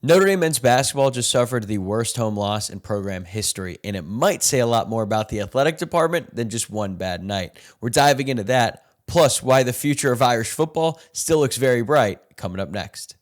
Notre Dame men's basketball just suffered the worst home loss in program history, and it might say a lot more about the athletic department than just one bad night. We're diving into that, plus why the future of Irish football still looks very bright, coming up next.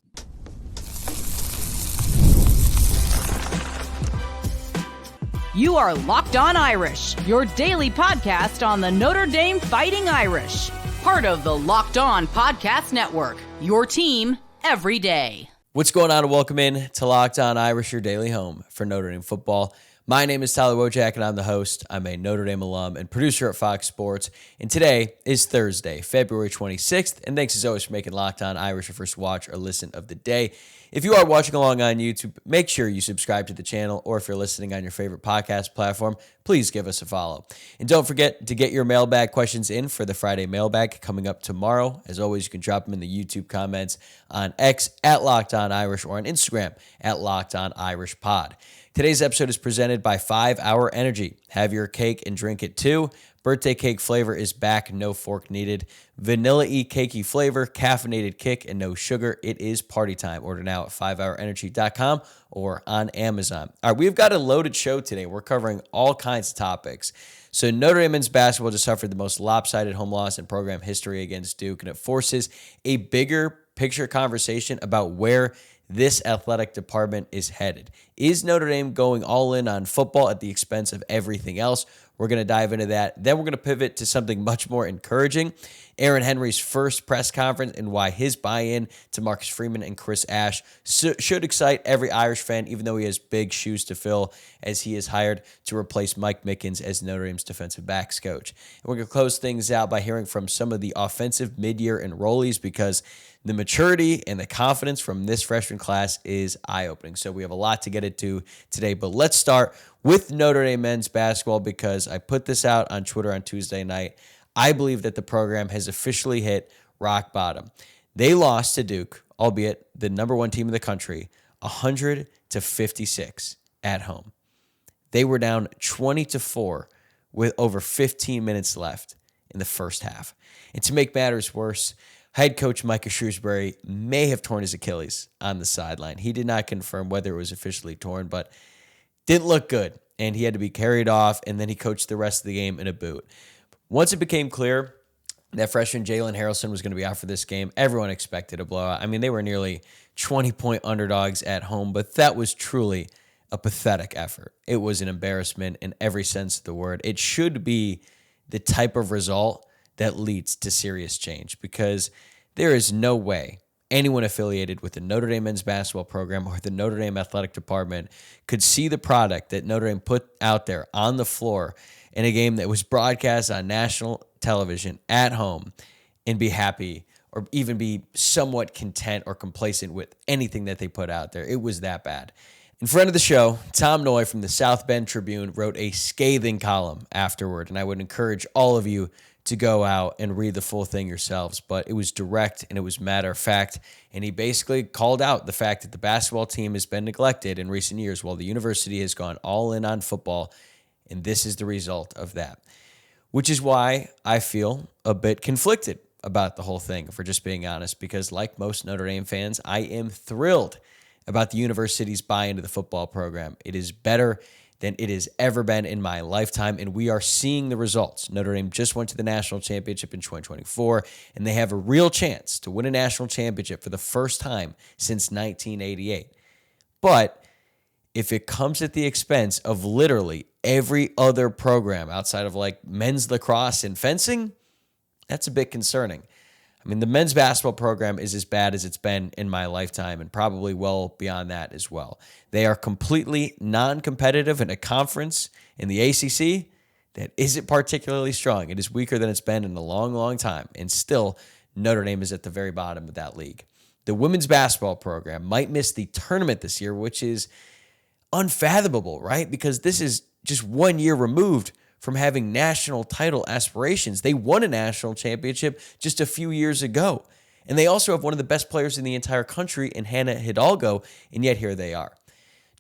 You are Locked On Irish, your daily podcast on the Notre Dame Fighting Irish. Part of the Locked On Podcast Network, your team every day. What's going on, and welcome in to Locked On Irish, your daily home for Notre Dame football. My name is Tyler Wojciak, and I'm the host. I'm a Notre Dame alum and producer at Fox Sports, and today is Thursday, February 26th, and thanks as always for making Locked On Irish your first watch or listen of the day. If you are watching along on YouTube, make sure you subscribe to the channel, or if you're listening on your favorite podcast platform, please give us a follow. And don't forget to get your mailbag questions in for the Friday mailbag coming up tomorrow. As always, you can drop them in the YouTube comments on X at Locked On Irish or on Instagram at Locked On Irish Pod. Today's episode is presented by 5 Hour Energy. Have your cake and drink it too. Birthday cake flavor is back, no fork needed. Vanilla-y cakey flavor, caffeinated kick, and no sugar. It is party time. Order now at 5hourenergy.com or on Amazon. All right, we've got a loaded show today. We're covering all kinds of topics. So Notre Dame men's basketball just suffered the most lopsided home loss in program history against Duke, and it forces a bigger picture conversation about where this athletic department is headed. Is Notre Dame going all in on football at the expense of everything else? We're going to dive into that. Then we're going to pivot to something much more encouraging. Aaron Henry's first press conference and why his buy-in to Marcus Freeman and Chris Ash should excite every Irish fan, even though he has big shoes to fill as he is hired to replace Mike Mickens as Notre Dame's defensive backs coach. And we're going to close things out by hearing from some of the offensive mid-year enrollees, because the maturity and the confidence from this freshman class is eye-opening. So we have a lot to get into today, but let's start with Notre Dame men's basketball, because I put this out on Twitter on Tuesday night. I believe that the program has officially hit rock bottom. They lost to Duke, albeit the number one team in the country, 100-56 at home. They were down 20-4 with over 15 minutes left in the first half. And to make matters worse, head coach Marcus Shrewsbury may have torn his Achilles on the sideline. He did not confirm whether it was officially torn, but didn't look good, and he had to be carried off, and then he coached the rest of the game in a boot. Once it became clear that freshman Jalen Harrelson was going to be out for this game, everyone expected a blowout. I mean, they were nearly 20-point underdogs at home, but that was truly a pathetic effort. It was an embarrassment in every sense of the word. It should be the type of result that leads to serious change, because there is no way anyone affiliated with the Notre Dame men's basketball program or the Notre Dame athletic department could see the product that Notre Dame put out there on the floor in a game that was broadcast on national television at home and be happy or even be somewhat content or complacent with anything that they put out there. It was that bad. In friend of the show, Tom Noy from the South Bend Tribune wrote a scathing column afterward, and I would encourage all of you to go out and read the full thing yourselves, but it was direct and it was matter of fact, and he basically called out the fact that the basketball team has been neglected in recent years while the university has gone all in on football, and this is the result of that, which is why I feel a bit conflicted about the whole thing, if we're just being honest, because like most Notre Dame fans, I am thrilled about the university's buy-in to the football program. It is better than it has ever been in my lifetime, and we are seeing the results. Notre Dame just went to the national championship in 2024, and they have a real chance to win a national championship for the first time since 1988. But if it comes at the expense of literally every other program outside of like men's lacrosse and fencing, that's a bit concerning. I mean, the men's basketball program is as bad as it's been in my lifetime, and probably well beyond that as well. They are completely non-competitive in a conference in the ACC that isn't particularly strong. It is weaker than it's been in a long, long time, and still Notre Dame is at the very bottom of that league. The women's basketball program might miss the tournament this year, which is unfathomable, right? Because this is just 1 year removed from having national title aspirations. They won a national championship just a few years ago. And they also have one of the best players in the entire country in Hannah Hidalgo, and yet here they are.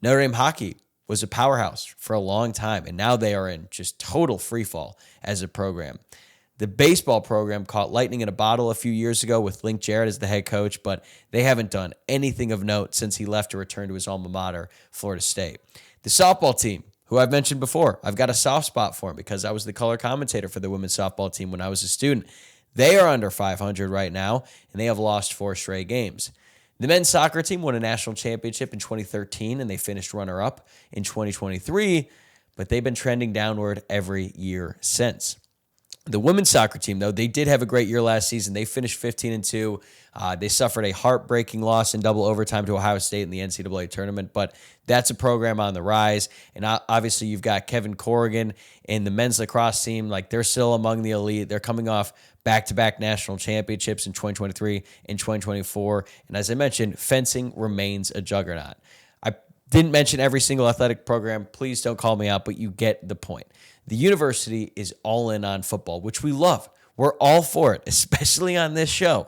Notre Dame hockey was a powerhouse for a long time, and now they are in just total freefall as a program. The baseball program caught lightning in a bottle a few years ago with Link Jarrett as the head coach, but they haven't done anything of note since he left to return to his alma mater, Florida State. The softball team, who I've mentioned before, I've got a soft spot for him because I was the color commentator for the women's softball team when I was a student. They are under 500 right now, and they have lost 4 straight games. The men's soccer team won a national championship in 2013, and they finished runner-up in 2023, but they've been trending downward every year since. The women's soccer team, though, they did have a great year last season. They finished 15-2. They suffered a heartbreaking loss in double overtime to Ohio State in the NCAA tournament, but that's a program on the rise. And obviously, you've got Kevin Corrigan and the men's lacrosse team. Like, they're still among the elite. They're coming off back-to-back national championships in 2023 and 2024. And as I mentioned, fencing remains a juggernaut. I didn't mention every single athletic program. Please don't call me out, but you get the point. The university is all in on football, which we love. We're all for it, especially on this show.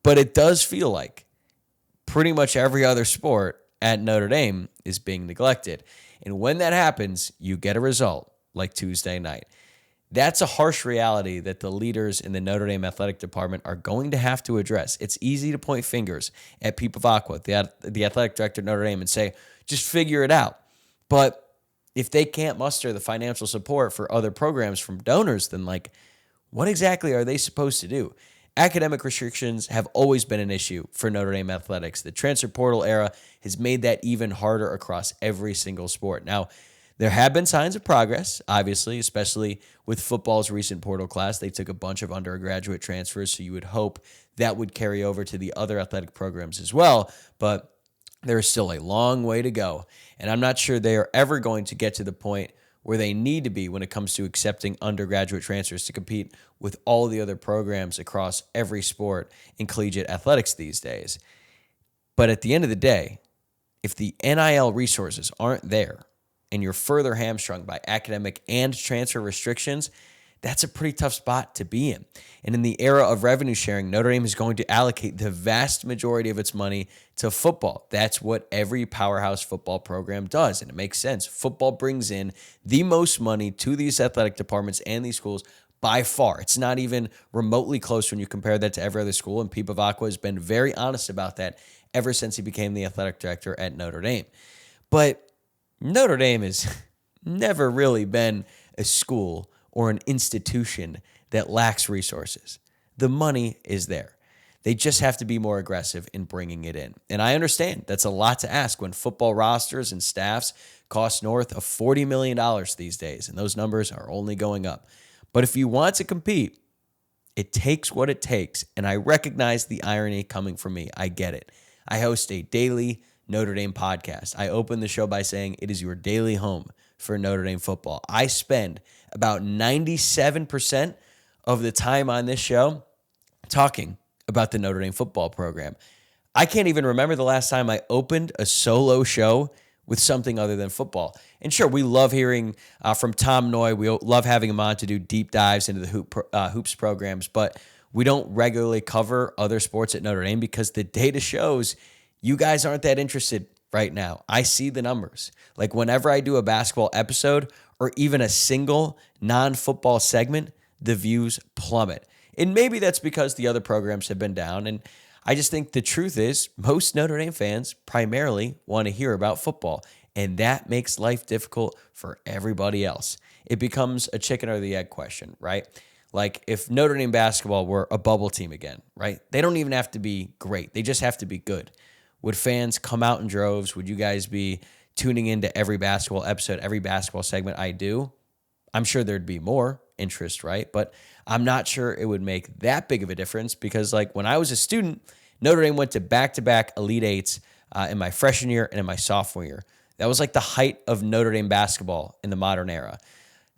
But it does feel like pretty much every other sport at Notre Dame is being neglected. And when that happens, you get a result like Tuesday night. That's a harsh reality that the leaders in the Notre Dame athletic department are going to have to address. It's easy to point fingers at Pete Pavakwa, the athletic director at Notre Dame, and say, just figure it out. But if they can't muster the financial support for other programs from donors, then what exactly are they supposed to do? Academic restrictions have always been an issue for Notre Dame athletics. The transfer portal era has made that even harder across every single sport. Now, there have been signs of progress, obviously, especially with football's recent portal class. They took a bunch of undergraduate transfers, so you would hope that would carry over to the other athletic programs as well. But there is still a long way to go, and I'm not sure they are ever going to get to the point where they need to be when it comes to accepting undergraduate transfers to compete with all the other programs across every sport in collegiate athletics these days. But at the end of the day, if the NIL resources aren't there and you're further hamstrung by academic and transfer restrictions, that's a pretty tough spot to be in. And in the era of revenue sharing, Notre Dame is going to allocate the vast majority of its money to football. That's what every powerhouse football program does, and it makes sense. Football brings in the most money to these athletic departments and these schools by far. It's not even remotely close when you compare that to every other school, and Pete Pavakwa has been very honest about that ever since he became the athletic director at Notre Dame. But Notre Dame has never really been a school or an institution that lacks resources. The money is there. They just have to be more aggressive in bringing it in. And I understand that's a lot to ask when football rosters and staffs cost north of $40 million these days, and those numbers are only going up. But if you want to compete, it takes what it takes, and I recognize the irony coming from me. I get it. I host a daily Notre Dame podcast. I open the show by saying it is your daily home for Notre Dame football. I spend about 97% of the time on this show talking about the Notre Dame football program. I can't even remember the last time I opened a solo show with something other than football. And sure, we love hearing from Tom Noy. We love having him on to do deep dives into the hoops programs, but we don't regularly cover other sports at Notre Dame because the data shows you guys aren't that interested right now. I see the numbers. Like whenever I do a basketball episode or even a single non-football segment, the views plummet. And maybe that's because the other programs have been down. And I just think the truth is most Notre Dame fans primarily want to hear about football. And that makes life difficult for everybody else. It becomes a chicken or the egg question, right? Like if Notre Dame basketball were a bubble team again, right? They don't even have to be great. They just have to be good. Would fans come out in droves? Would you guys be tuning into every basketball episode, every basketball segment I do? I'm sure there'd be more interest, right? But I'm not sure it would make that big of a difference because like when I was a student, Notre Dame went to back-to-back Elite Eights in my freshman year and in my sophomore year. That was like the height of Notre Dame basketball in the modern era.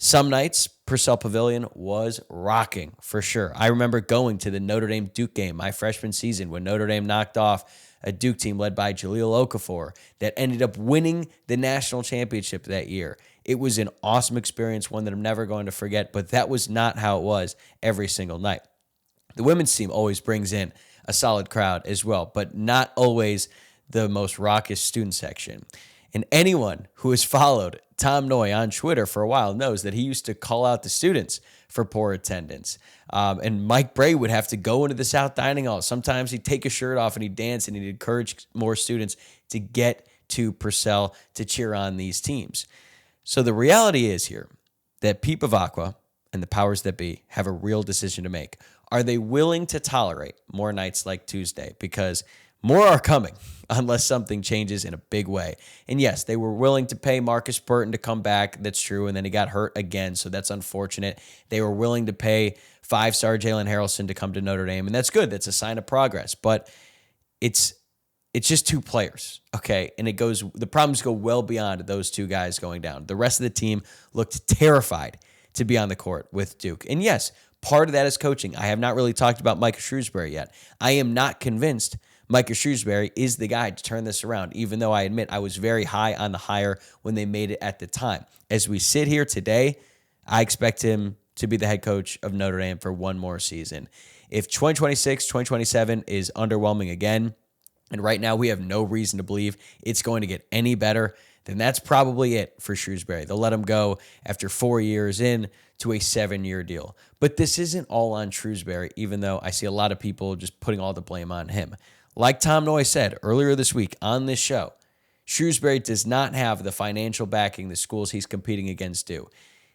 Some nights, Purcell Pavilion was rocking for sure. I remember going to the Notre Dame Duke game my freshman season when Notre Dame knocked off a Duke team led by Jahlil Okafor that ended up winning the national championship that year. It was an awesome experience, one that I'm never going to forget, but that was not how it was every single night. The women's team always brings in a solid crowd as well, but not always the most raucous student section. And anyone who has followed Tom Noy on Twitter for a while knows that he used to call out the students for poor attendance. And Mike Bray would have to go into the South Dining Hall. Sometimes he'd take his shirt off and he'd dance and he'd encourage more students to get to Purcell to cheer on these teams. So the reality is here that Pete Bavacqua and the powers that be have a real decision to make. Are they willing to tolerate more nights like Tuesday? Because more are coming unless something changes in a big way. And yes, they were willing to pay Marcus Burton to come back. That's true. And then he got hurt again, so that's unfortunate. They were willing to pay 5-star Jalen Harrelson to come to Notre Dame, and that's good. That's a sign of progress. But it's just two players, okay? And the problems go well beyond those two guys going down. The rest of the team looked terrified to be on the court with Duke. And yes, part of that is coaching. I have not really talked about Micah Shrewsbury yet. I am not convinced Micah Shrewsbury is the guy to turn this around, even though I admit I was very high on the hire when they made it at the time. As we sit here today, I expect him to be the head coach of Notre Dame for one more season. If 2026, 2027 is underwhelming again, and right now we have no reason to believe it's going to get any better, then that's probably it for Shrewsbury. They'll let him go after 4 years in to a 7-year deal. But this isn't all on Shrewsbury, even though I see a lot of people just putting all the blame on him. Like Tom Noy said earlier this week on this show, Shrewsbury does not have the financial backing the schools he's competing against do.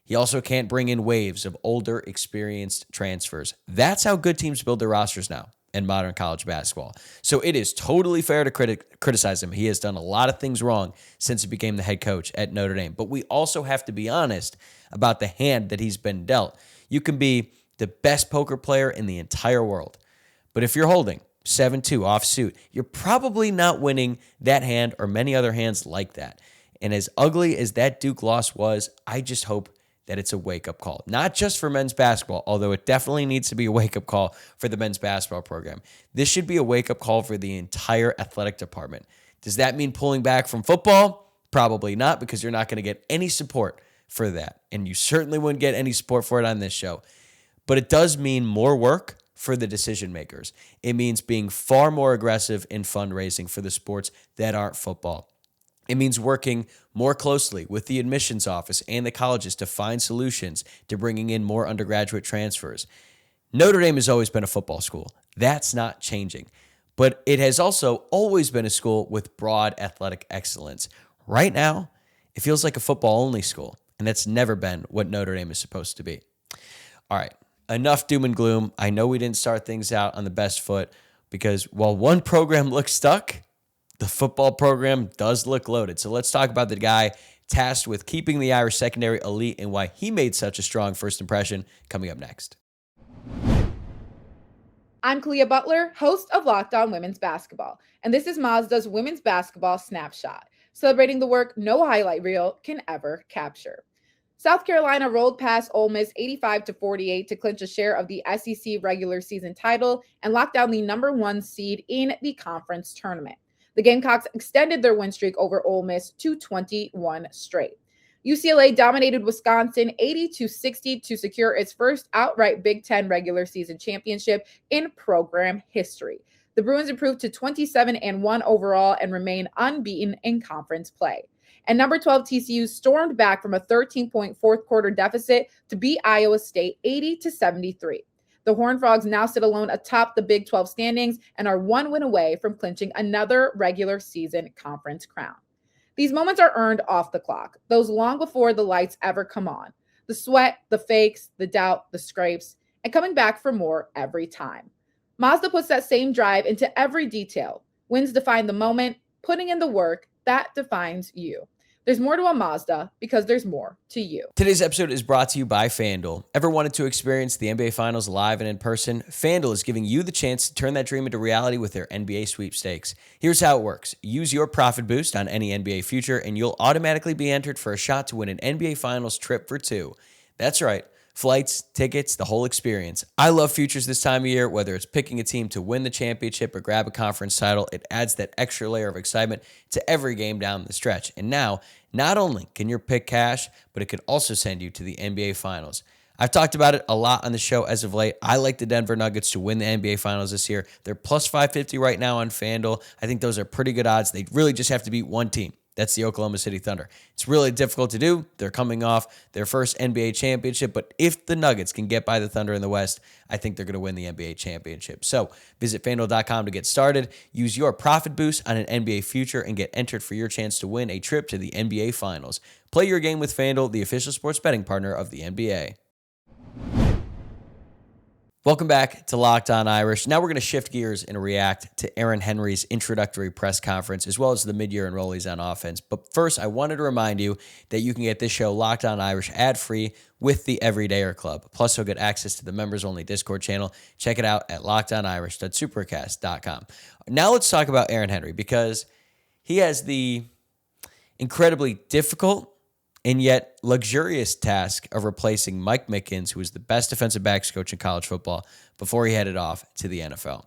He also can't bring in waves of older, experienced transfers. That's how good teams build their rosters now in modern college basketball. So it is totally fair to criticize him. He has done a lot of things wrong since he became the head coach at Notre Dame. But we also have to be honest about the hand that he's been dealt. You can be the best poker player in the entire world, but if you're holding 7-2 offsuit, you're probably not winning that hand or many other hands like that. And as ugly as that Duke loss was, I just hope that it's a wake-up call. Not just for men's basketball, although it definitely needs to be a wake-up call for the men's basketball program. This should be a wake-up call for the entire athletic department. Does that mean pulling back from football? Probably not, because you're not going to get any support for that. And you certainly wouldn't get any support for it on this show. But it does mean more work for the decision makers. It means being far more aggressive in fundraising for the sports that aren't football. It means working more closely with the admissions office and the colleges to find solutions to bringing in more undergraduate transfers. Notre Dame has always been a football school. That's not changing. But it has also always been a school with broad athletic excellence. Right now, it feels like a football-only school, and that's never been what Notre Dame is supposed to be. All right, enough doom and gloom. I know we didn't start things out on the best foot because while one program looks stuck, the football program does look loaded. So let's talk about the guy tasked with keeping the Irish secondary elite and why he made such a strong first impression coming up next. I'm Kalia Butler, host of Locked On Women's Basketball, and this is Mazda's Women's Basketball Snapshot, celebrating the work no highlight reel can ever capture. South Carolina rolled past Ole Miss 85-48 to clinch a share of the SEC regular season title and lock down the number 1 seed in the conference tournament. The Gamecocks extended their win streak over Ole Miss to 21 straight. UCLA dominated Wisconsin 80-60 to secure its first outright Big Ten regular season championship in program history. The Bruins improved to 27-1 overall and remain unbeaten in conference play. And number 12 TCU stormed back from a 13-point fourth quarter deficit to beat Iowa State 80-73. The Horned Frogs now sit alone atop the Big 12 standings and are 1 win away from clinching another regular season conference crown. These moments are earned off the clock, those long before the lights ever come on. The sweat, the fakes, the doubt, the scrapes, and coming back for more every time. Mazda puts that same drive into every detail. Wins define the moment, putting in the work, that defines you. There's more to a Mazda because there's more to you. Today's episode is brought to you by FanDuel. Ever wanted to experience the NBA Finals live and in person? FanDuel is giving you the chance to turn that dream into reality with their NBA sweepstakes. Here's how it works. Use your profit boost on any NBA future, and you'll automatically be entered for a shot to win an NBA Finals trip for 2. That's right. Flights, tickets, the whole experience. I love futures this time of year, whether it's picking a team to win the championship or grab a conference title. It adds that extra layer of excitement to every game down the stretch. And now, not only can your pick cash, but it could also send you to the NBA Finals. I've talked about it a lot on the show as of late. I like the Denver Nuggets to win the NBA Finals this year. They're plus 550 right now on FanDuel. I think those are pretty good odds. They really just have to beat one team That's the Oklahoma City Thunder. It's really difficult to do. They're coming off their first NBA championship, but if the Nuggets can get by the Thunder in the West, I think they're going to win the NBA championship. So visit FanDuel.com to get started. Use your profit boost on an NBA future and get entered for your chance to win a trip to the NBA Finals. Play your game with FanDuel, the official sports betting partner of the NBA. Welcome back to Locked On Irish. Now we're going to shift gears and react to Aaron Henry's introductory press conference, as well as the midyear enrollees on offense. But first, I wanted to remind you that you can get this show, Locked On Irish, ad-free with the Everydayer Club. Plus, you'll get access to the members-only Discord channel. Check it out at lockedonirish.supercast.com. Now let's talk about Aaron Henry, because he has the incredibly difficult and yet luxurious task of replacing Mike Mickens, who was the best defensive backs coach in college football before he headed off to the NFL.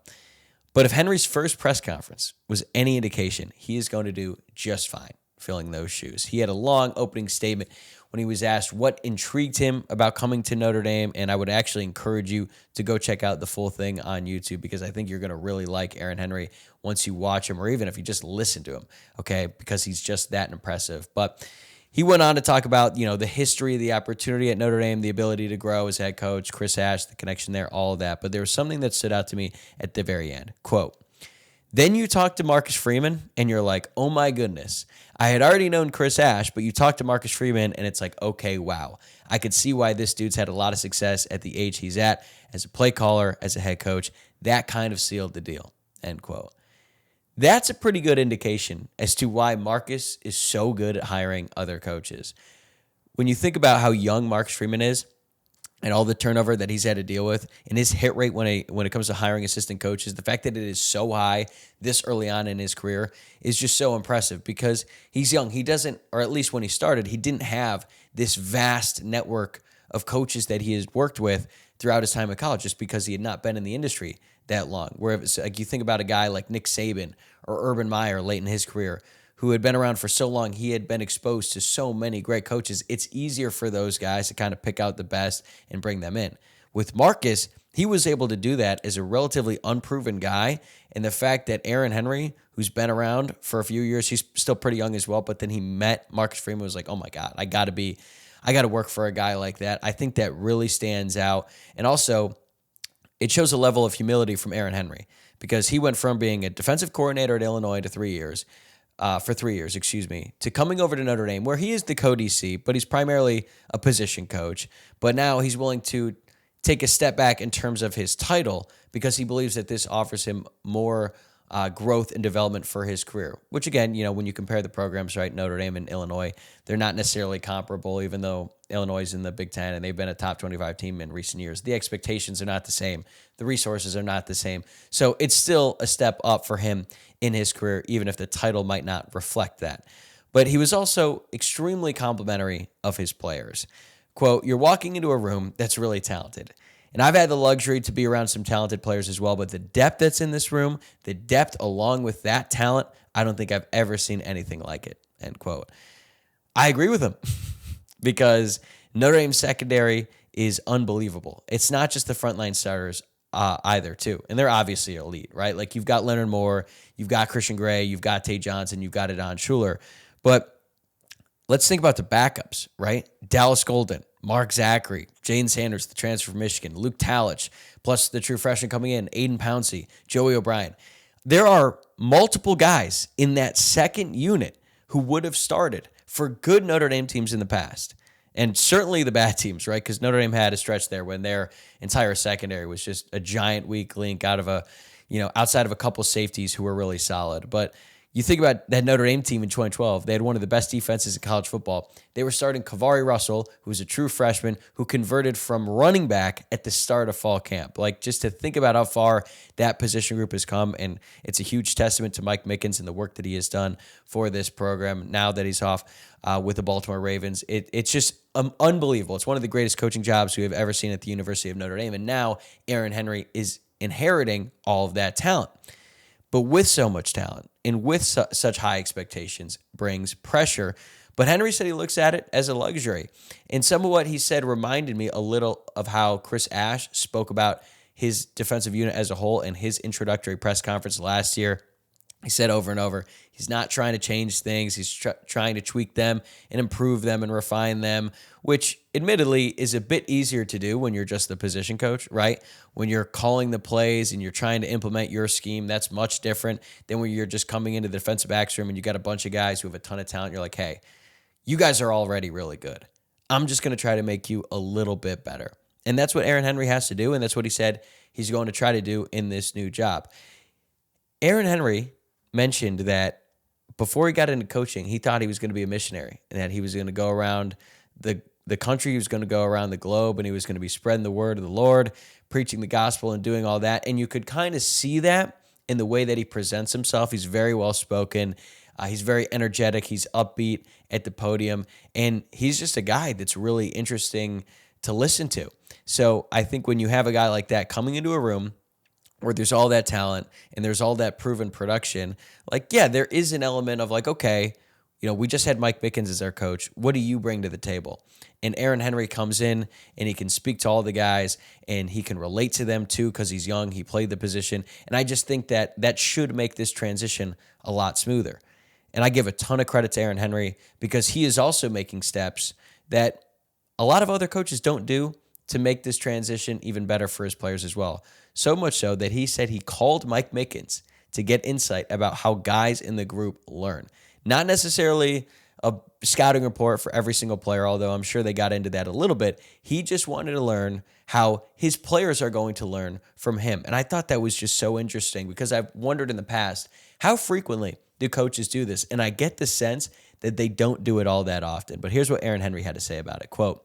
But if Henry's first press conference was any indication, he is going to do just fine filling those shoes. He had a long opening statement when he was asked what intrigued him about coming to Notre Dame, and I would actually encourage you to go check out the full thing on YouTube, because I think you're going to really like Aaron Henry once you watch him, or even if you just listen to him, okay, because he's just that impressive. But he went on to talk about, the history, the opportunity at Notre Dame, the ability to grow as head coach, Chris Ash, the connection there, all of that. But there was something that stood out to me at the very end. Quote, "Then you talk to Marcus Freeman and you're like, oh my goodness. I had already known Chris Ash, but you talk to Marcus Freeman and it's like, okay, wow. I could see why this dude's had a lot of success at the age he's at as a play caller, as a head coach. That kind of sealed the deal." End quote. That's a pretty good indication as to why Marcus is so good at hiring other coaches. When you think about how young Marcus Freeman is and all the turnover that he's had to deal with, and his hit rate when it comes to hiring assistant coaches, the fact that it is so high this early on in his career is just so impressive, because he's young. He doesn't, or at least when he started, he didn't have this vast network of coaches that he has worked with throughout his time at college, just because he had not been in the industry that long. Whereas like you think about a guy like Nick Saban or Urban Meyer late in his career, who had been around for so long, he had been exposed to so many great coaches. It's easier for those guys to kind of pick out the best and bring them in. With Marcus, he was able to do that as a relatively unproven guy. And the fact that Aaron Henry, who's been around for a few years, he's still pretty young as well, but then he met Marcus Freeman, was like, oh my God, I got to work for a guy like that. I think that really stands out. And also, it shows a level of humility from Aaron Henry, because he went from being a defensive coordinator at Illinois for 3 years, to coming over to Notre Dame, where he is the co-DC, but he's primarily a position coach. But now he's willing to take a step back in terms of his title, because he believes that this offers him more growth and development for his career, which again, when you compare the programs, right, Notre Dame and Illinois, they're not necessarily comparable, even though Illinois is in the Big Ten and they've been a top 25 team in recent years. The expectations are not the same. The resources are not the same. So it's still a step up for him in his career, even if the title might not reflect that. But he was also extremely complimentary of his players. Quote, "You're walking into a room that's really talented. And I've had the luxury to be around some talented players as well, but the depth that's in this room, the depth along with that talent, I don't think I've ever seen anything like it." End quote. I agree with him, because Notre Dame's secondary is unbelievable. It's not just the frontline starters either, too. And they're obviously elite, right? Like, you've got Leonard Moore, you've got Christian Gray, you've got Tate Johnson, you've got Adon Schuler. But let's think about the backups, right? Dallas Golden, Mark Zachary, Jaden Sanders, the transfer from Michigan, Luke Talich, plus the true freshman coming in, Aiden Pouncey, Joey O'Brien. There are multiple guys in that second unit who would have started for good Notre Dame teams in the past. And certainly the bad teams, right? Because Notre Dame had a stretch there when their entire secondary was just a giant weak link outside of a couple safeties who were really solid. But you think about that Notre Dame team in 2012, they had one of the best defenses in college football. They were starting Kavari Russell, who was a true freshman, who converted from running back at the start of fall camp. Like, just to think about how far that position group has come, and it's a huge testament to Mike Mickens and the work that he has done for this program now that he's off with the Baltimore Ravens. It's just unbelievable. It's one of the greatest coaching jobs we have ever seen at the University of Notre Dame, and now Aaron Henry is inheriting all of that talent. But with so much talent and with such high expectations brings pressure. But Henry said he looks at it as a luxury. And some of what he said reminded me a little of how Chris Ash spoke about his defensive unit as a whole in his introductory press conference last year. He said over and over, he's not trying to change things. He's trying to tweak them and improve them and refine them, which admittedly is a bit easier to do when you're just the position coach, right? When you're calling the plays and you're trying to implement your scheme, that's much different than when you're just coming into the defensive backs room and you got a bunch of guys who have a ton of talent. You're like, hey, you guys are already really good. I'm just going to try to make you a little bit better. And that's what Aaron Henry has to do, and that's what he said he's going to try to do in this new job. Aaron Henry mentioned that before he got into coaching, he thought he was going to be a missionary and that he was going to go around the country, he was going to go around the globe, and he was going to be spreading the word of the Lord, preaching the gospel and doing all that. And you could kind of see that in the way that he presents himself. He's very well-spoken. He's very energetic. He's upbeat at the podium, and he's just a guy that's really interesting to listen to. So I think when you have a guy like that coming into a room where there's all that talent and there's all that proven production, like, yeah, there is an element of like, okay, we just had Mike Mickens as our coach. What do you bring to the table? And Aaron Henry comes in and he can speak to all the guys and he can relate to them too because he's young. He played the position. And I just think that should make this transition a lot smoother. And I give a ton of credit to Aaron Henry because he is also making steps that a lot of other coaches don't do to make this transition even better for his players as well. So much so that he said he called Mike Mickens to get insight about how guys in the group learn. Not necessarily a scouting report for every single player, although I'm sure they got into that a little bit. He just wanted to learn how his players are going to learn from him. And I thought that was just so interesting because I've wondered in the past, how frequently do coaches do this? And I get the sense that they don't do it all that often. But here's what Aaron Henry had to say about it. Quote,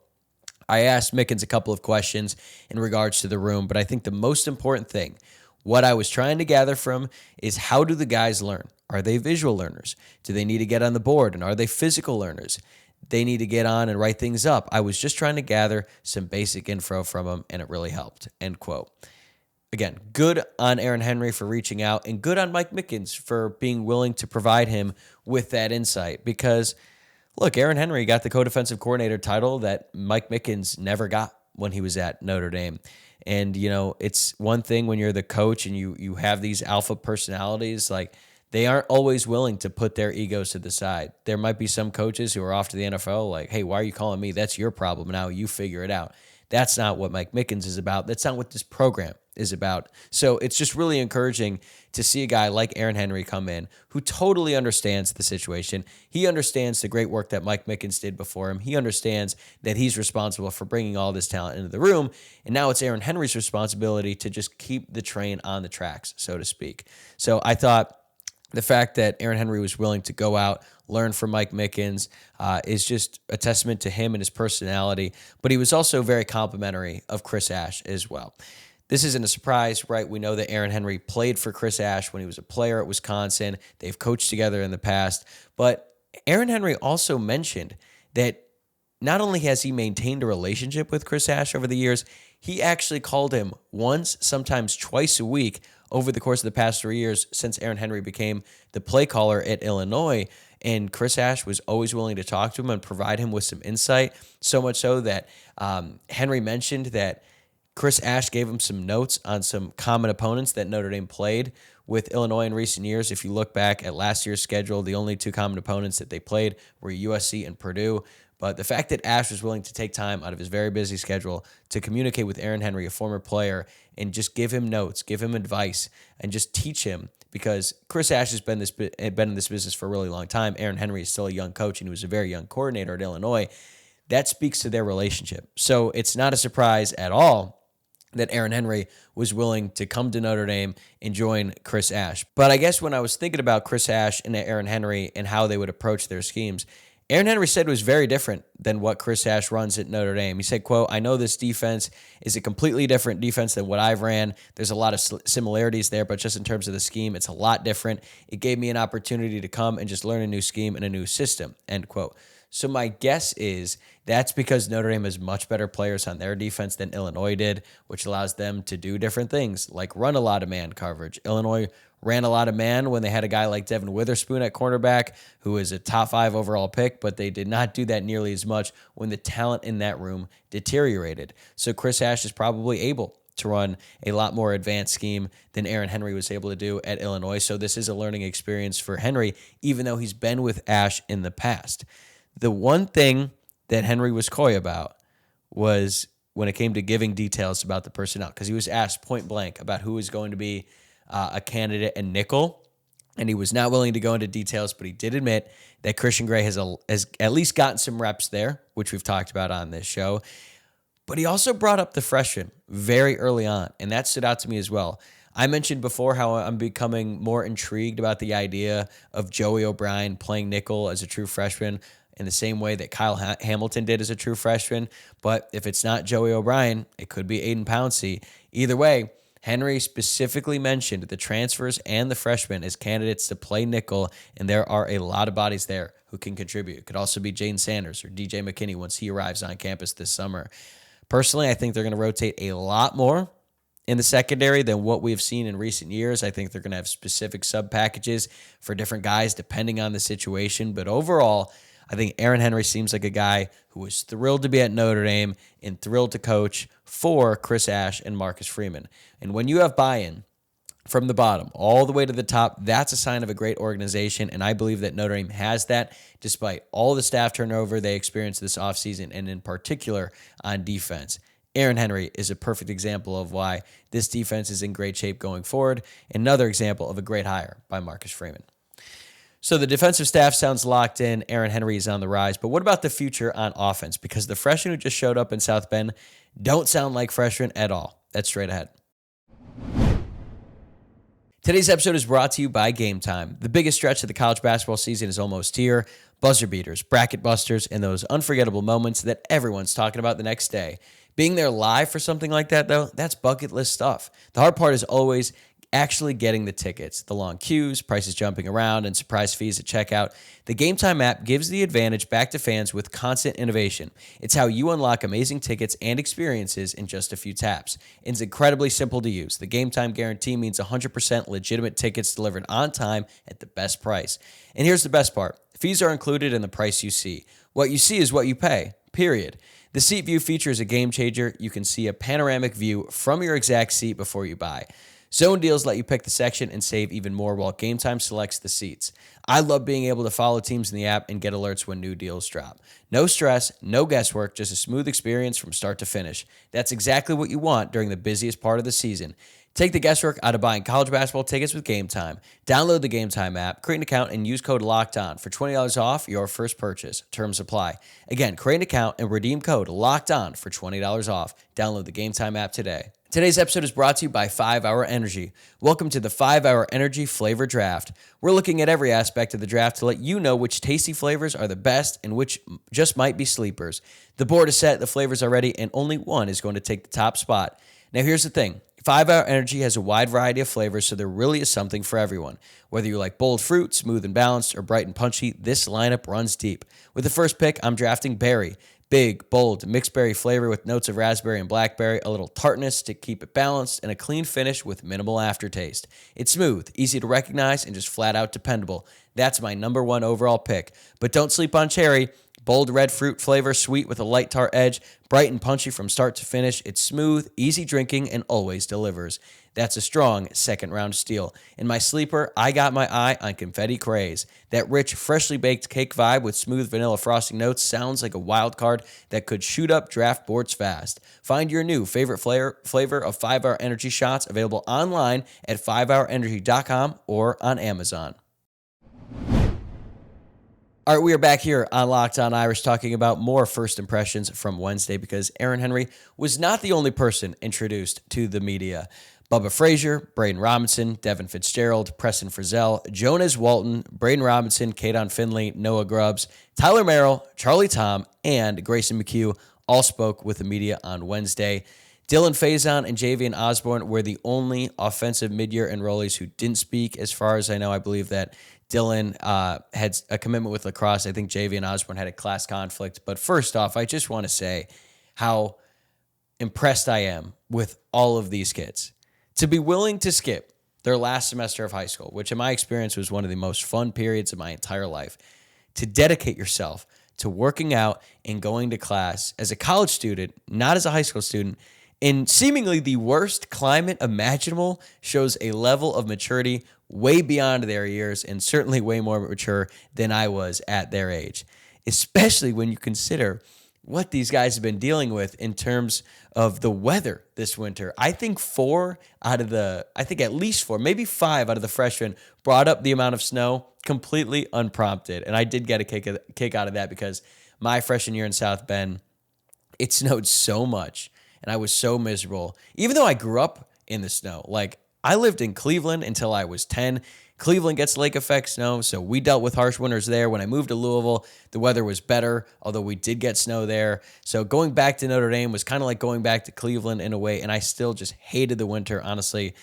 I asked Mickens a couple of questions in regards to the room, but I think the most important thing, what I was trying to gather from, is how do the guys learn? Are they visual learners? Do they need to get on the board? And are they physical learners? They need to get on and write things up. I was just trying to gather some basic info from them, and it really helped. End quote. Again, good on Aaron Henry for reaching out, and good on Mike Mickens for being willing to provide him with that insight. Because, look, Aaron Henry got the co-defensive coordinator title that Mike Mickens never got when he was at Notre Dame. And, it's one thing when you're the coach and you have these alpha personalities, like, they aren't always willing to put their egos to the side. There might be some coaches who are off to the NFL like, hey, why are you calling me? That's your problem. Now you figure it out. That's not what Mike Mickens is about. That's not what this program is about. So it's just really encouraging to see a guy like Aaron Henry come in who totally understands the situation. He understands the great work that Mike Mickens did before him. He understands that he's responsible for bringing all this talent into the room. And now it's Aaron Henry's responsibility to just keep the train on the tracks, so to speak. So I thought the fact that Aaron Henry was willing to go out, learn from Mike Mickens, is just a testament to him and his personality. But he was also very complimentary of Chris Ash as well. This isn't a surprise, right? We know that Aaron Henry played for Chris Ash when he was a player at Wisconsin. They've coached together in the past. But Aaron Henry also mentioned that not only has he maintained a relationship with Chris Ash over the years, he actually called him once, sometimes twice a week over the course of the past 3 years since Aaron Henry became the play caller at Illinois. And Chris Ash was always willing to talk to him and provide him with some insight, so much so that Henry mentioned that Chris Ash gave him some notes on some common opponents that Notre Dame played with Illinois in recent years. If you look back at last year's schedule, the only two common opponents that they played were USC and Purdue. But the fact that Ash was willing to take time out of his very busy schedule to communicate with Aaron Henry, a former player, and just give him notes, give him advice, and just teach him, because Chris Ash has been in this business for a really long time. Aaron Henry is still a young coach, and he was a very young coordinator at Illinois. That speaks to their relationship. So it's not a surprise at all that Aaron Henry was willing to come to Notre Dame and join Chris Ash. But I guess when I was thinking about Chris Ash and Aaron Henry and how they would approach their schemes, Aaron Henry said it was very different than what Chris Ash runs at Notre Dame. He said, quote, I know this defense is a completely different defense than what I've ran. There's a lot of similarities there, but just in terms of the scheme, it's a lot different. It gave me an opportunity to come and just learn a new scheme and a new system, end quote. So my guess is that's because Notre Dame has much better players on their defense than Illinois did, which allows them to do different things, like run a lot of man coverage. Illinois ran a lot of man when they had a guy like Devin Witherspoon at cornerback, who is a top 5 overall pick, but they did not do that nearly as much when the talent in that room deteriorated. So Chris Ash is probably able to run a lot more advanced scheme than Aaron Henry was able to do at Illinois. So this is a learning experience for Henry, even though he's been with Ash in the past. The one thing that Henry was coy about was when it came to giving details about the personnel, because he was asked point blank about who was going to be a candidate in nickel, and he was not willing to go into details, but he did admit that Christian Gray has at least gotten some reps there, which we've talked about on this show. But he also brought up the freshman very early on, and that stood out to me as well. I mentioned before how I'm becoming more intrigued about the idea of Joey O'Brien playing nickel as a true freshman in the same way that Kyle Hamilton did as a true freshman. But if it's not Joey O'Brien, it could be Aiden Pouncey. Either way, Henry specifically mentioned the transfers and the freshmen as candidates to play nickel, and there are a lot of bodies there who can contribute. It could also be Jaden Sanders or DJ McKinney once he arrives on campus this summer. Personally, I think they're going to rotate a lot more in the secondary than what we've seen in recent years. I think they're going to have specific sub packages for different guys depending on the situation. But overall, I think Aaron Henry seems like a guy who was thrilled to be at Notre Dame and thrilled to coach for Chris Ash and Marcus Freeman. And when you have buy-in from the bottom all the way to the top, that's a sign of a great organization, and I believe that Notre Dame has that despite all the staff turnover they experienced this offseason, and in particular on defense. Aaron Henry is a perfect example of why this defense is in great shape going forward. Another example of a great hire by Marcus Freeman. So the defensive staff sounds locked in. Aaron Henry is on the rise. But what about the future on offense? Because the freshmen who just showed up in South Bend don't sound like freshmen at all. That's straight ahead. Today's episode is brought to you by Game Time. The biggest stretch of the college basketball season is almost here. Buzzer beaters, bracket busters, and those unforgettable moments that everyone's talking about the next day. Being there live for something like that, though, that's bucket list stuff. The hard part is always actually getting the tickets, the long queues, prices jumping around, and surprise fees at checkout. The Game Time app gives the advantage back to fans with constant innovation. It's how you unlock amazing tickets and experiences in just a few taps. It's incredibly simple to use. The Game Time guarantee means 100% legitimate tickets delivered on time at the best price. And here's the best part. Fees are included in the price you see. What you see is what you pay, period. The seat view feature is a game changer. You can see a panoramic view from your exact seat before you buy. Zone deals let you pick the section and save even more while Game Time selects the seats. I love being able to follow teams in the app and get alerts when new deals drop. No stress, no guesswork, just a smooth experience from start to finish. That's exactly what you want during the busiest part of the season. Take the guesswork out of buying college basketball tickets with Game Time. Download the Game Time app, create an account, and use code LOCKEDON for $20 off your first purchase. Terms apply. Again, create an account and redeem code LOCKEDON for $20 off. Download the Game Time app today. Today's episode is brought to you by 5 Hour Energy. Welcome to the 5 Hour Energy Flavor Draft. We're looking at every aspect of the draft to let you know which tasty flavors are the best and which just might be sleepers. The board is set, the flavors are ready, and only one is going to take the top spot. Now here's the thing. 5 Hour Energy has a wide variety of flavors, so there really is something for everyone. Whether you like bold fruit, smooth and balanced, or bright and punchy, this lineup runs deep. With the first pick, I'm drafting Berry. Big, bold, mixed berry flavor with notes of raspberry and blackberry, a little tartness to keep it balanced, and a clean finish with minimal aftertaste. It's smooth, easy to recognize, and just flat out dependable. That's my number one overall pick. But don't sleep on Cherry. Bold red fruit flavor, sweet with a light tart edge, bright and punchy from start to finish. It's smooth, easy drinking, and always delivers. That's a strong second-round steal. In my sleeper, I got my eye on Confetti Craze. That rich, freshly baked cake vibe with smooth vanilla frosting notes sounds like a wild card that could shoot up draft boards fast. Find your new favorite flavor of 5 Hour Energy shots available online at 5hourenergy.com or on Amazon. All right, we are back here on Locked On Irish talking about more first impressions from Wednesday because Aaron Henry was not the only person introduced to the media. Bubba Frazier, Braden Robinson, Devin Fitzgerald, Preston Frizzell, Jonas Walton, Braden Robinson, Kadon Finley, Noah Grubbs, Tyler Merrill, Charlie Tom, and Grayson McHugh all spoke with the media on Wednesday. Dylan Faison and Javian Osborne were the only offensive midyear enrollees who didn't speak. As far as I know, I believe that Dylan had a commitment with lacrosse. I think Javian Osborne had a class conflict. But first off, I just want to say how impressed I am with all of these kids. To be willing to skip their last semester of high school, which in my experience was one of the most fun periods of my entire life, to dedicate yourself to working out and going to class as a college student, not as a high school student, in seemingly the worst climate imaginable, shows a level of maturity way beyond their years and certainly way more mature than I was at their age, especially when you consider what these guys have been dealing with in terms of the weather this winter. I think at least four, maybe five out of the freshmen brought up the amount of snow completely unprompted. And I did get a kick out of that because my freshman year in South Bend, it snowed so much and I was so miserable. Even though I grew up in the snow, like I lived in Cleveland until I was 10. Cleveland gets lake effect snow, so we dealt with harsh winters there. When I moved to Louisville, the weather was better, although we did get snow there. So going back to Notre Dame was kind of like going back to Cleveland in a way, and I still just hated the winter, honestly.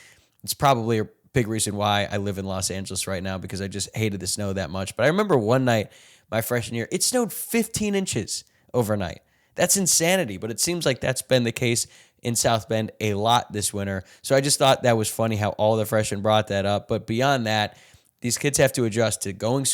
It's probably a big reason why I live in Los Angeles right now, because I just hated the snow that much. But I remember one night, my freshman year, it snowed 15 inches overnight. That's insanity, but it seems like that's been the case in South Bend a lot this winter. So I just thought that was funny how all the freshmen brought that up. But beyond that, these kids have to adjust to going to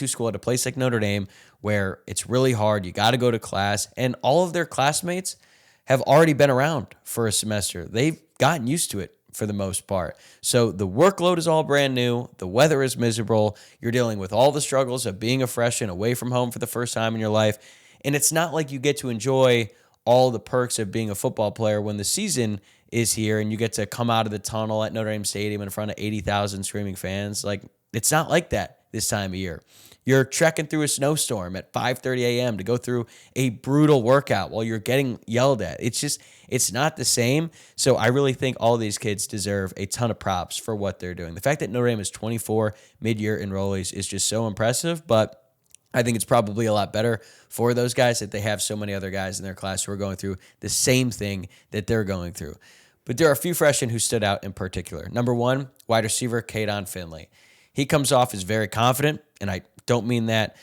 school at a place like Notre Dame where it's really hard. You got to go to class, and all of their classmates have already been around for a semester. They've gotten used to it for the most part. So the workload is all brand new. The weather is miserable. You're dealing with all the struggles of being a freshman away from home for the first time in your life. And it's not like you get to enjoy all the perks of being a football player when the season is here and you get to come out of the tunnel at Notre Dame Stadium in front of 80,000 screaming fans. Like, it's not like that this time of year. You're trekking through a snowstorm at 5:30 a.m. to go through a brutal workout while you're getting yelled at. It's not the same. So I really think all these kids deserve a ton of props for what they're doing. The fact that Notre Dame is 24 mid-year enrollees is just so impressive, but I think it's probably a lot better for those guys that they have so many other guys in their class who are going through the same thing that they're going through. But there are a few freshmen who stood out in particular. Number one, wide receiver Caden Finley. He comes off as very confident, and I don't mean that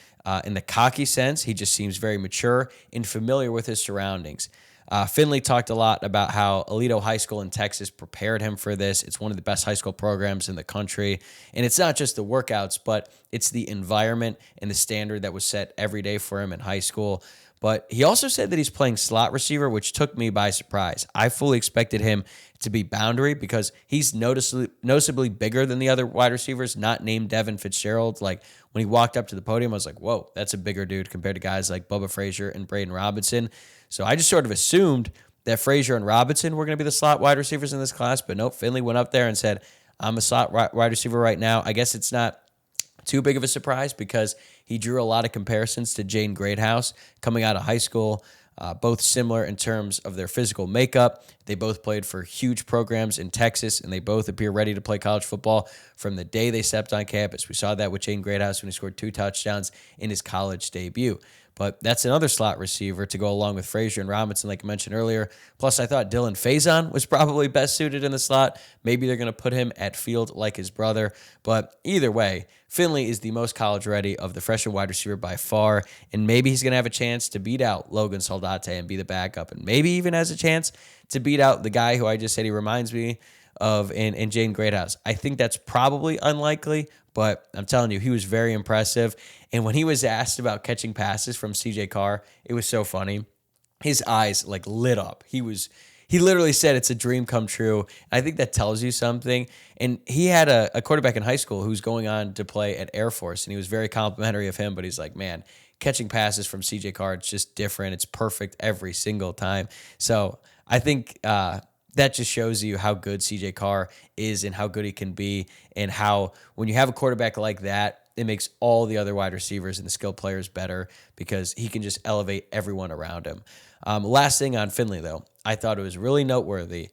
in the cocky sense. He just seems very mature and familiar with his surroundings. Finley talked a lot about how Aledo High School in Texas prepared him for this. It's one of the best high school programs in the country. And it's not just the workouts, but it's the environment and the standard that was set every day for him in high school. But he also said that he's playing slot receiver, which took me by surprise. I fully expected him to be boundary because he's noticeably bigger than the other wide receivers, not named Devin Fitzgerald. Like, when he walked up to the podium, I was like, whoa, that's a bigger dude compared to guys like Bubba Frazier and Braden Robinson. So I just sort of assumed that Frazier and Robinson were going to be the slot wide receivers in this class, but nope, Finley went up there and said, I'm a slot wide receiver right now. I guess it's not too big of a surprise because he drew a lot of comparisons to Jaden Greathouse coming out of high school, both similar in terms of their physical makeup. They both played for huge programs in Texas, and they both appear ready to play college football from the day they stepped on campus. We saw that with Jaden Greathouse when he scored 2 touchdowns in his college debut. But that's another slot receiver to go along with Frazier and Robinson, like I mentioned earlier. Plus, I thought Dylan Faison was probably best suited in the slot. Maybe they're going to put him at field like his brother. But either way, Finley is the most college-ready of the freshman wide receiver by far, and maybe he's going to have a chance to beat out Logan Saldate and be the backup, and maybe even has a chance to beat out the guy who I just said he reminds me of in Jaden Greathouse. I think that's probably unlikely, but I'm telling you, he was very impressive. And when he was asked about catching passes from CJ Carr, it was so funny. His eyes like lit up. He literally said it's a dream come true. I think that tells you something. And he had a quarterback in high school who's going on to play at Air Force, and he was very complimentary of him, but he's like, man, catching passes from CJ Carr, it's just different. It's perfect every single time. So I think that just shows you how good CJ Carr is and how good he can be, and how when you have a quarterback like that, it makes all the other wide receivers and the skill players better because he can just elevate everyone around him. Last thing on Finley, though, I thought it was really noteworthy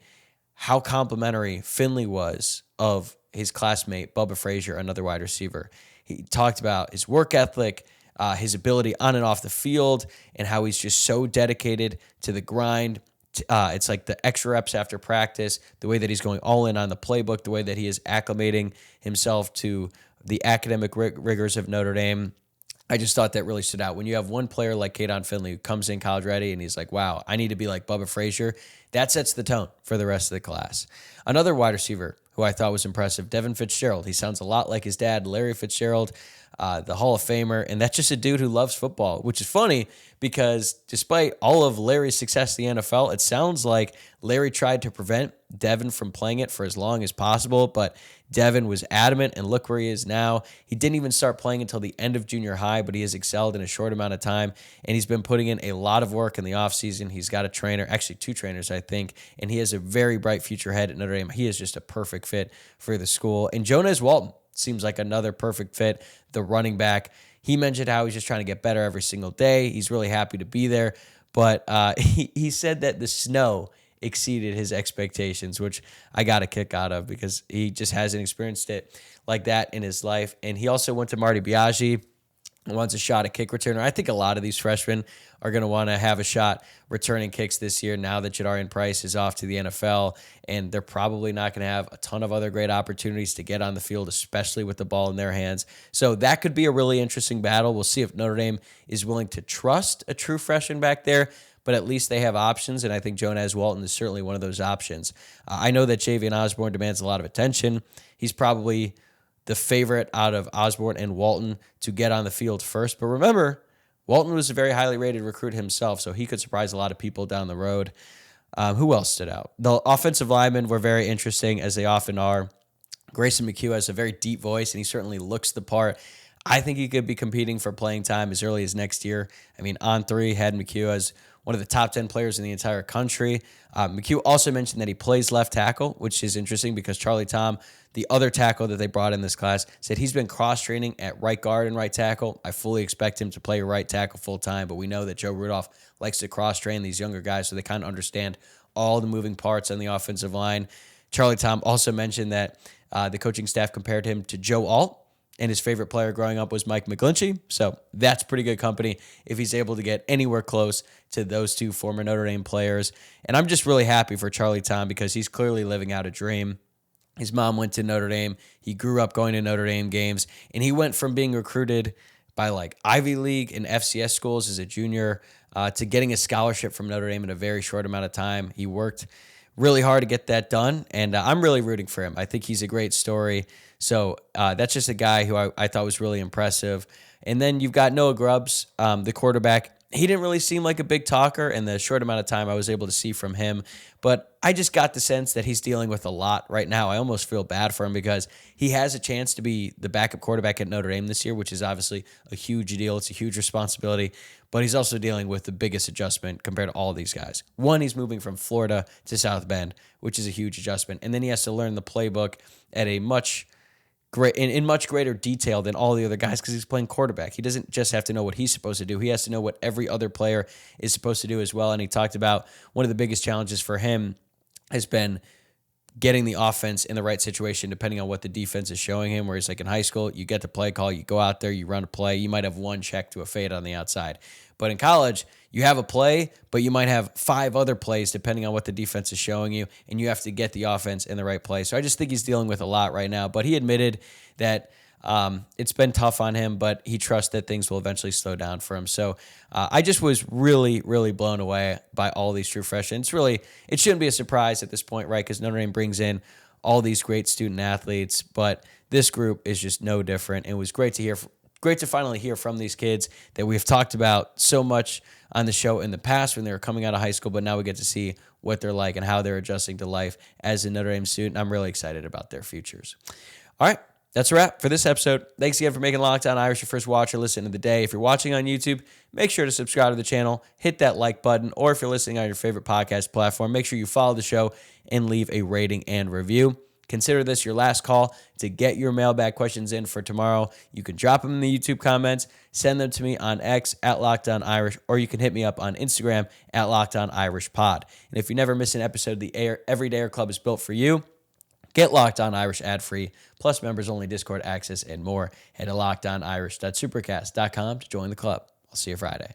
how complimentary Finley was of his classmate, Bubba Frazier, another wide receiver. He talked about his work ethic, his ability on and off the field, and how he's just so dedicated to the grind. It's like the extra reps after practice, the way that he's going all in on the playbook, the way that he is acclimating himself to the academic rigors of Notre Dame. I just thought that really stood out. When you have one player like Caden Finley who comes in college ready and he's like, wow, I need to be like Bubba Frazier, that sets the tone for the rest of the class. Another wide receiver who I thought was impressive, Devin Fitzgerald. He sounds a lot like his dad, Larry Fitzgerald. the Hall of Famer, and that's just a dude who loves football, which is funny because despite all of Larry's success in the NFL, it sounds like Larry tried to prevent Devin from playing it for as long as possible, but Devin was adamant, and look where he is now. He didn't even start playing until the end of junior high, but he has excelled in a short amount of time, and he's been putting in a lot of work in the offseason. He's got a trainer, actually 2 trainers, I think, and he has a very bright future ahead at Notre Dame. He is just a perfect fit for the school. And Jonas Walton seems like another perfect fit, the running back. He mentioned how he's just trying to get better every single day. He's really happy to be there, but he said that the snow exceeded his expectations, which I got a kick out of because he just hasn't experienced it like that in his life. And he also went to Marty Biaggi and wants a shot at kick returner. I think a lot of these freshmen are going to want to have a shot returning kicks this year now that Jadarian Price is off to the NFL, and they're probably not going to have a ton of other great opportunities to get on the field, especially with the ball in their hands. So that could be a really interesting battle. We'll see if Notre Dame is willing to trust a true freshman back there, but at least they have options, and I think Jonas Walton is certainly one of those options. I know that Javian Osborne demands a lot of attention. He's probably the favorite out of Osborne and Walton to get on the field first. But remember, Walton was a very highly rated recruit himself, so he could surprise a lot of people down the road. Who else stood out? The offensive linemen were very interesting, as they often are. Grayson McHugh has a very deep voice, and he certainly looks the part. I think he could be competing for playing time as early as next year. I mean, On3 had McHugh as one of the top 10 players in the entire country. McHugh also mentioned that he plays left tackle, which is interesting because Charlie Tom, the other tackle that they brought in this class, said he's been cross-training at right guard and right tackle. I fully expect him to play right tackle full-time, but we know that Joe Rudolph likes to cross-train these younger guys so they kind of understand all the moving parts on the offensive line. Charlie Tom also mentioned that the coaching staff compared him to Joe Alt, and his favorite player growing up was Mike McGlinchey. So that's pretty good company if he's able to get anywhere close to those 2 former Notre Dame players. And I'm just really happy for Charlie Tom because he's clearly living out a dream. His mom went to Notre Dame. He grew up going to Notre Dame games, and he went from being recruited by like Ivy League and FCS schools as a junior to getting a scholarship from Notre Dame in a very short amount of time. He worked really hard to get that done, and I'm really rooting for him. I think he's a great story. So that's just a guy who I thought was really impressive. And then you've got Noah Grubbs, the quarterback. He didn't really seem like a big talker in the short amount of time I was able to see from him, but I just got the sense that he's dealing with a lot right now. I almost feel bad for him because he has a chance to be the backup quarterback at Notre Dame this year, which is obviously a huge deal. It's a huge responsibility, but he's also dealing with the biggest adjustment compared to all these guys. One, he's moving from Florida to South Bend, which is a huge adjustment, and then he has to learn the playbook at a much greater detail than all the other guys because he's playing quarterback. He doesn't just have to know what he's supposed to do. He has to know what every other player is supposed to do as well. And he talked about one of the biggest challenges for him has been getting the offense in the right situation depending on what the defense is showing him, where he's like in high school, you get the play call, you go out there, you run a play, you might have one check to a fade on the outside. But in college, you have a play, but you might have 5 other plays depending on what the defense is showing you, and you have to get the offense in the right place. So I just think he's dealing with a lot right now, but he admitted that it's been tough on him, but he trusts that things will eventually slow down for him. So I just was really, really blown away by all these true freshmen. It shouldn't be a surprise at this point, right? Because Notre Dame brings in all these great student athletes, but this group is just no different. It was great to finally hear from these kids that we've talked about so much on the show in the past when they were coming out of high school, but now we get to see what they're like and how they're adjusting to life as a Notre Dame student. I'm really excited about their futures. All right. That's a wrap for this episode. Thanks again for making Locked On Irish your first watch or listen of the day. If you're watching on YouTube, make sure to subscribe to the channel, hit that like button, or if you're listening on your favorite podcast platform, make sure you follow the show and leave a rating and review. Consider this your last call to get your mailbag questions in for tomorrow. You can drop them in the YouTube comments, send them to me on X at Locked On Irish, or you can hit me up on Instagram at Locked On Irish Pod. And if you never miss an episode, the Everydayer Club is built for you. Get Locked On Irish ad-free, plus members-only Discord access and more. Head to lockedonirish.supercast.com to join the club. I'll see you Friday.